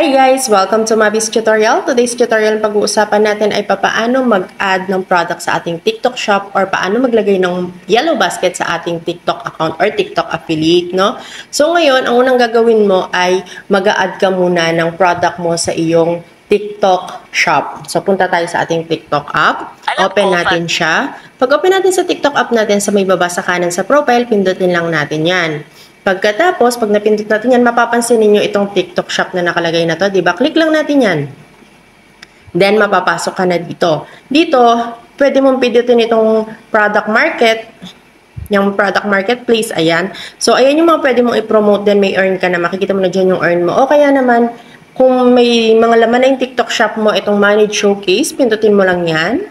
Hi guys! Welcome to Mavi's Tutorial. Today's tutorial pag-uusapan natin ay paano mag-add ng product sa ating TikTok shop or paano maglagay ng yellow basket sa ating TikTok account or TikTok affiliate, no? So ngayon, ang unang gagawin mo ay mag-add ka muna ng product mo sa iyong TikTok shop. So punta tayo sa ating TikTok app. Open natin siya. Pag open natin sa TikTok app natin, sa may baba sa kanan sa profile, pindutin lang natin yan. Pagkatapos, pag napindot natin yan, mapapansin ninyo itong TikTok shop na nakalagay na to, diba? Click lang natin yan. Then, mapapasok ka na dito. Dito, pwede mong pindutin itong product market, yung product marketplace, ayan. So, ayan yung mga pwede mong i-promote, then may earn ka na. Makikita mo na dyan yung earn mo. O kaya naman, kung may mga laman na yung TikTok shop mo, itong manage showcase, pindutin mo lang yan.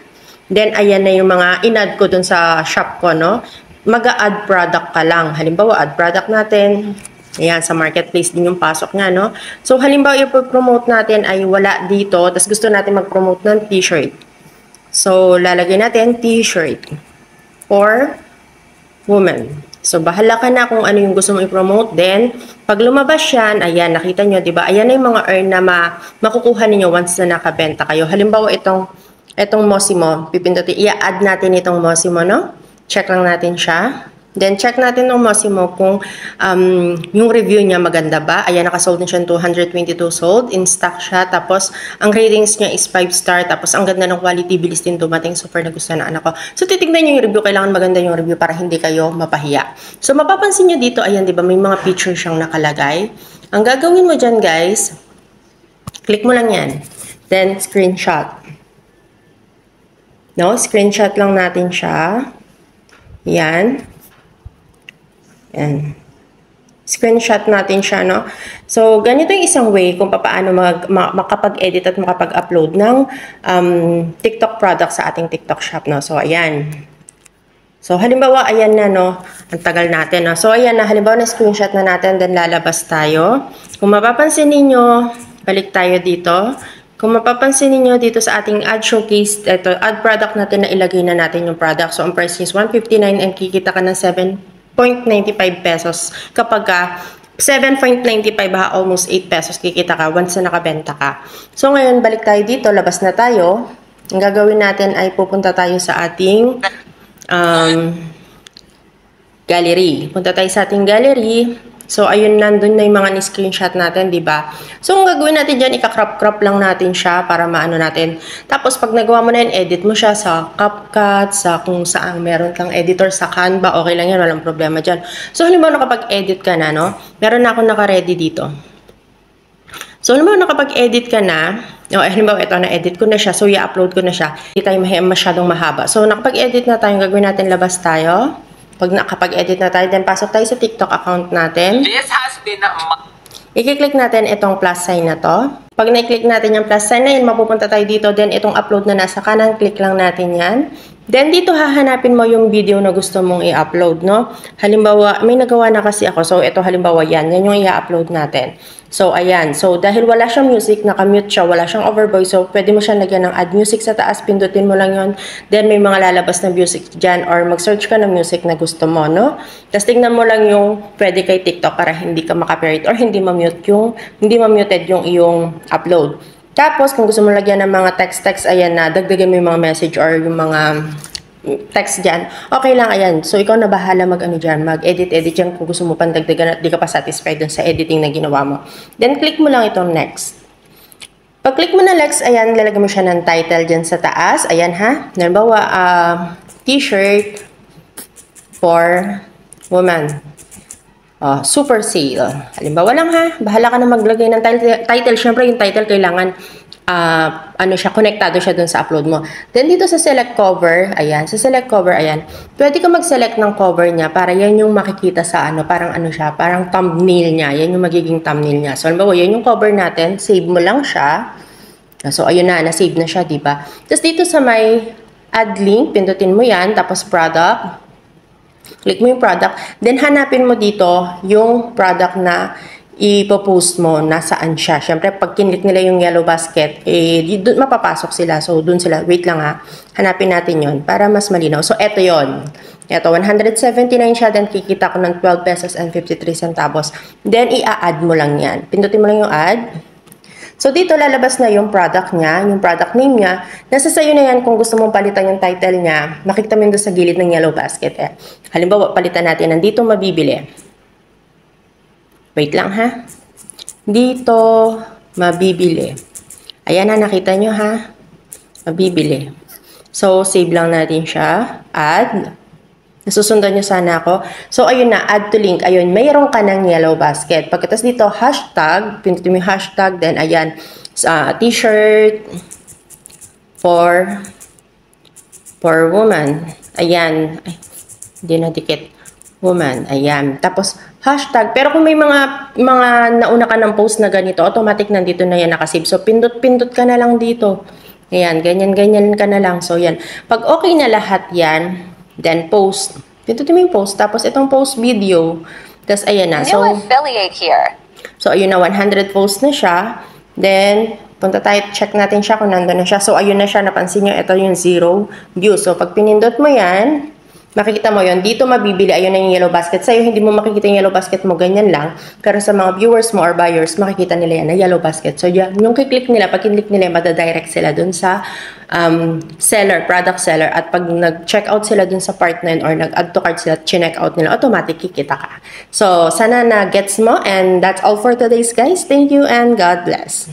Then, ayan na yung mga in-add ko dun sa shop ko, no? Mag-add product ka lang. Halimbawa, add product natin. Ayan, sa marketplace din yung pasok nga, no? So, halimbawa, i-promote natin ay wala dito, tapos gusto natin mag-promote ng t-shirt. So, lalagay natin t-shirt for woman. So, bahala ka na kung ano yung gusto mo i-promote. Then, pag lumabas yan, ayan, nakita nyo, diba? Ayan na yung mga earn na makukuha ninyo once na nakabenta kayo. Halimbawa, itong Mosimo, pipindutin, i-add natin itong Mosimo, no? Check lang natin siya. Then, check natin ng Mosimo kung yung review niya maganda ba. Ayan, nakasold na siya 222 sold. In stock siya. Tapos, ang ratings niya is 5 star. Tapos, ang ganda ng quality. Bilis din dumating. Super na gusto na anak ko. So, titignan niyo yung review. Kailangan maganda yung review para hindi kayo mapahiya. So, mapapansin niyo dito, ayan, di ba, may mga picture siyang nakalagay. Ang gagawin mo dyan, guys, click mo lang yan. Then, screenshot. No? Screenshot lang natin siya. Yan. Yan. Screenshot natin siya, no? So, ganito yung isang way kung paano makapag-edit at makapag-upload ng TikTok product sa ating TikTok shop, no? So, ayan. So, halimbawa, ayan na, no? Ang tagal natin, no? So, ayan na. Halimbawa, na-screenshot na natin, then lalabas tayo. Kung mapapansin ninyo, balik tayo dito. Kung mapapansin niyo dito sa ating ad showcase, ito, ad product natin na ilagay na natin yung product. So, ang price is 159 and kikita ka ng 7.95 pesos. Kapag 7.95 ha, almost 8 pesos kikita ka once na nakabenta ka. So, ngayon, balik tayo dito. Labas na tayo. Ang gagawin natin ay pupunta tayo sa ating gallery. Punta tayo sa ating gallery. So, ayun, nandun na yung mga ni-screenshot natin, di ba? So, ang gagawin natin dyan, ika-crop-crop lang natin siya para maano natin. Tapos, pag nagawa mo na yun, edit mo siya sa CapCut, sa kung saan meron kang editor sa Canva, okay lang yan, walang problema dyan. So, halimbawa, nakapag-edit ka na, no? Meron na akong naka-ready dito. So, halimbawa, nakapag-edit ka na, halimbawa, ito, na-edit ko na siya, so, i-upload ko na siya. Hindi tayo masyadong mahaba. So, nakapag-edit na tayo, gagawin natin, labas tayo. Pag nakapag-edit na tayo, then pasok tayo sa TikTok account natin. This has been I-click natin itong plus sign na to. Pag na-click natin yung plus sign na yun, mapupunta tayo dito. Then itong upload na nasa kanan, click lang natin yan. Then dito hahanapin mo yung video na gusto mong i-upload, no? Halimbawa, may nagawa na kasi ako. So ito halimbawa yan. Yan yung i-upload natin. So ayan. So dahil wala siyang music, naka-mute siya, wala siyang overvoice. So pwede mo siyang lagyan ng add music sa taas. Pindutin mo lang yon. Then may mga lalabas na music dyan or mag-search ka ng music na gusto mo, no? Tapos tingnan mo lang yung pwede kay TikTok para hindi ka maka-copyright or hindi ma-muted yung iyong upload. Tapos, kung gusto mo lagyan ng mga text, ayan na, dagdagan mo yung mga message or yung mga text dyan, okay lang, ayan. So, ikaw na bahala mag-edit dyan kung gusto mo pang dagdagan at di ka pa satisfied dun sa editing na ginawa mo. Then, click mo lang itong next. Pag-click mo na next, ayan, lalagyan mo siya ng title dyan sa taas. Ayan ha. Halimbawa, t-shirt for woman. Super sale. Halimbawa lang ha, bahala ka na maglagay ng title. Siyempre yung title kailangan konektado siya dun sa upload mo. Then dito sa select cover, ayan, pwede ka mag-select ng cover niya para yan yung makikita sa parang parang thumbnail niya. Yan yung magiging thumbnail niya. So halimbawa, yan yung cover natin, save mo lang siya. So ayun na-save na siya, diba? Tapos dito sa may add link, pindutin mo yan, tapos product. Click mo yung product. Then, hanapin mo dito yung product na ipopost mo, nasaan siya. Siyempre, pag kinlik nila yung yellow basket, doon mapapasok sila. So, doon sila. Wait lang ha. Hanapin natin yon para mas malinaw. So, eto yon. Eto, 179 siya. Then, kikita ko ng 12 pesos and 53 centavos. Then, i-add mo lang yan. Pindutin mo lang yung add. So, dito lalabas na yung product niya, yung product name niya. Nasa sayo na yan kung gusto mong palitan yung title niya. Makikita mo yun doon sa gilid ng yellow basket. Halimbawa, palitan natin. Nandito mabibili. Wait lang ha. Dito mabibili. Ayan na, nakita nyo ha. Mabibili. So, save lang natin siya. Add. Nasusundan nyo sana ako. So, ayun na, add to link. Ayun, mayroon ka ng yellow basket. Pagkatapos dito, hashtag. Pinutin mo yung hashtag. Then, ayan, t-shirt for woman. Ayan. Ay, hindi na dikit. Woman. Ayan. Tapos, hashtag. Pero kung may mga nauna ka ng post na ganito, automatic nandito na yan nakasave. So, pindot-pindot ka na lang dito. Ayan, ganyan-ganyan ka na lang. So, yan. Pag okay na lahat yan, then post. Pindutin mo yung post. Tapos itong post video. Tapos ayan na. So, affiliate here. So ayun na, 100 posts na siya. Then, punta tayo, check natin siya kung nandun na siya. So ayun na siya, napansin nyo, ito yung 0 views. So pag pinindot mo yan, makikita mo yun. Dito mabibili, ayun na yung yellow basket. Sa'yo, hindi mo makikita yung yellow basket mo, ganyan lang. Pero sa mga viewers mo or buyers, makikita nila yan na yellow basket. So yan, yung kiklik nila, pag kinlik nila, madadirect sila dun sa seller, product seller. At pag nag-check out sila dun sa part na yun or nag-add to cart sila, chineck out nila, automatic kikita ka. So, sana na gets mo. And that's all for today's guys. Thank you and God bless.